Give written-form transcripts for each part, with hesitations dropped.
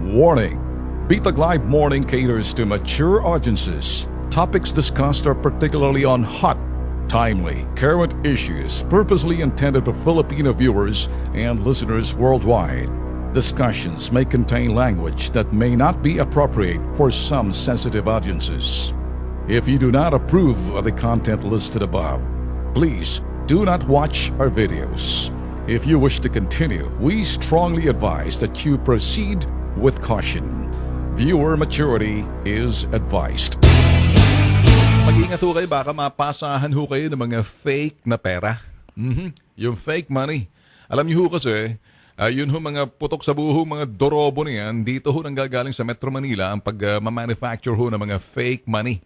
Warning! Bitag Live Morning caters to mature audiences. Topics discussed are particularly on hot, timely, current issues purposely intended for Filipino viewers and listeners worldwide. Discussions may contain language that may not be appropriate for some sensitive audiences. If you do not approve of the content listed above, please do not watch our videos. If you wish to continue, we strongly advise that you proceed with caution. Viewer maturity is advised. Mag-ingat ho kayo, baka mapasahan ho kayo ng mga fake na pera. Yung fake money. Alam niyo ho kasi, yun ho mga putok sa buho, mga dorobo na yan, dito ho nanggagaling sa Metro Manila ang pag-manufacture ho ng mga fake money.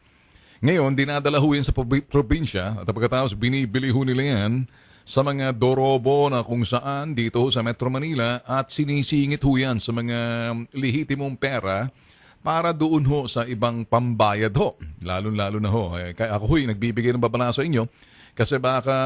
Ngayon, dinadala ho yan sa probinsya at pagkatapos binibili ho nila yan sa mga dorobo na kung saan dito ho sa Metro Manila at sinisingit ho yan sa mga lihitimong pera para doon ho sa ibang pambayad ho. Lalo-lalo na ho. Kaya ako ho'y nagbibigay ng babala sa inyo kasi baka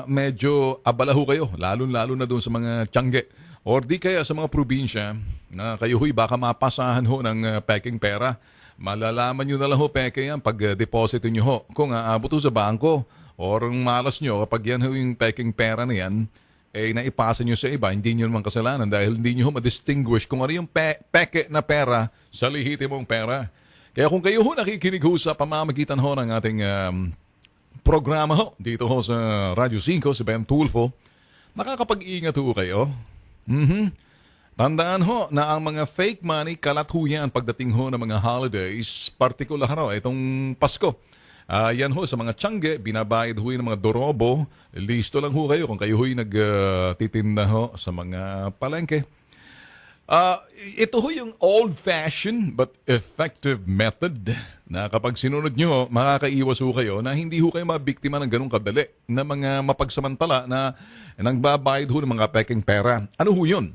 medyo abala ho kayo. Lalo-lalo na doon sa mga tiyangge. Or di kaya sa mga probinsya na kayo ho'y baka mapasahan ho ng peking pera. Malalaman nyo na lang ho peke yan pag deposito nyo ho. Kung aabot ho sa bangko or malas nyo kapag yan ho yung peking pera na yan, eh naipasa nyo sa iba, hindi nyo naman kasalanan dahil hindi nyo ma-distinguish kung ano yung peke na pera sa lihitimong pera. Kaya kung kayo ho nakikinig ho sa pamamagitan ho ng ating programa ho, dito ho sa Radyo 5, sa Ben Tulfo, nakakapag-ingat ho kayo. Tandaan ho na ang mga fake money, kalat ho yan pagdating ho ng mga holidays, partikular ho, itong Pasko. Yan ho, sa mga tiyangge, binabayad ho yung mga dorobo. Listo lang ho kayo kung kayo ho'y nagtitinda ho sa mga palengke. Ito ho yung old-fashioned but effective method na kapag sinunod nyo, makakaiwas ho kayo na hindi ho kayo mabiktima ng ganong kadali na mga mapagsamantala na nagbabayad ho ng mga peking pera. Ano ho yun?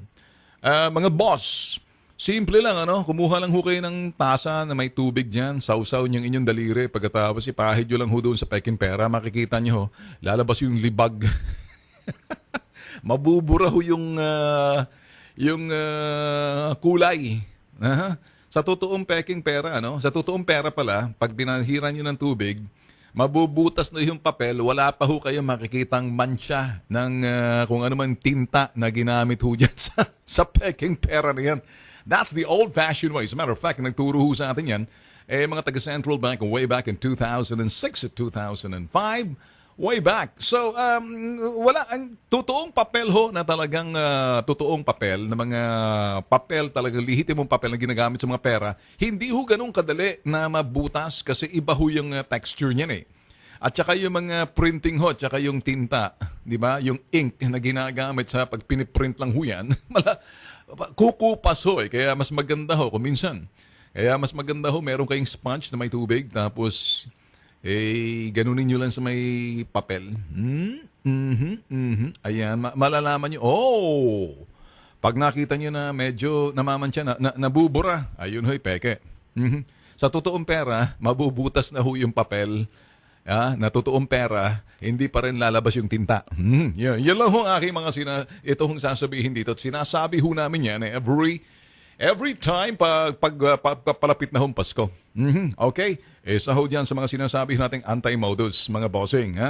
Mga boss, simple lang, kumuha lang ho kayo ng tasa na may tubig dyan, sausaw niyang inyong daliri, pagkatapos ipahid nyo lang ho doon sa peking pera, makikita nyo ho, lalabas yung libag. Mabubura ho yung kulay. Sa totoong peking pera, sa totoong pera pala, pag binahira nyo ng tubig, mabubutas na yung papel, wala pa ho kayo makikitang mancha ng kung ano man tinta na ginamit ho dyan sa peking pera na yan. That's the old-fashioned way. As a matter of fact, nagturo ho sa atin yan, mga taga-Central Bank way back in 2006 at 2005, way back. So, wala, ang totoong papel ho na talagang totoong papel, na mga papel, talagang lihitimong papel na ginagamit sa mga pera, hindi ho ganun kadali na mabutas kasi iba ho yung texture niyan eh. At saka yung mga printing ho, saka yung tinta, di ba? Yung ink na ginagamit sa pag piniprint lang ho yan, kukupas ho eh. Kaya mas maganda ho, kuminsan. Kaya mas maganda ho, meron kayong sponge na may tubig, tapos ganunin nyo lang sa may papel. Ayan, malalaman nyo, pag nakita nyo na medyo namamantya, nabubura, ayun ho'y peke. Sa totoong pera, mabubutas na ho yung papel, na totoong pera, hindi pa rin lalabas yung tinta. Yan lang ho ang aking mga ito hong sasabihin dito. At sinasabi ho namin yan every time palapit na hong Pasko. Okay? Isa ho dyan sa mga sinasabi nating anti-modus, mga bossing.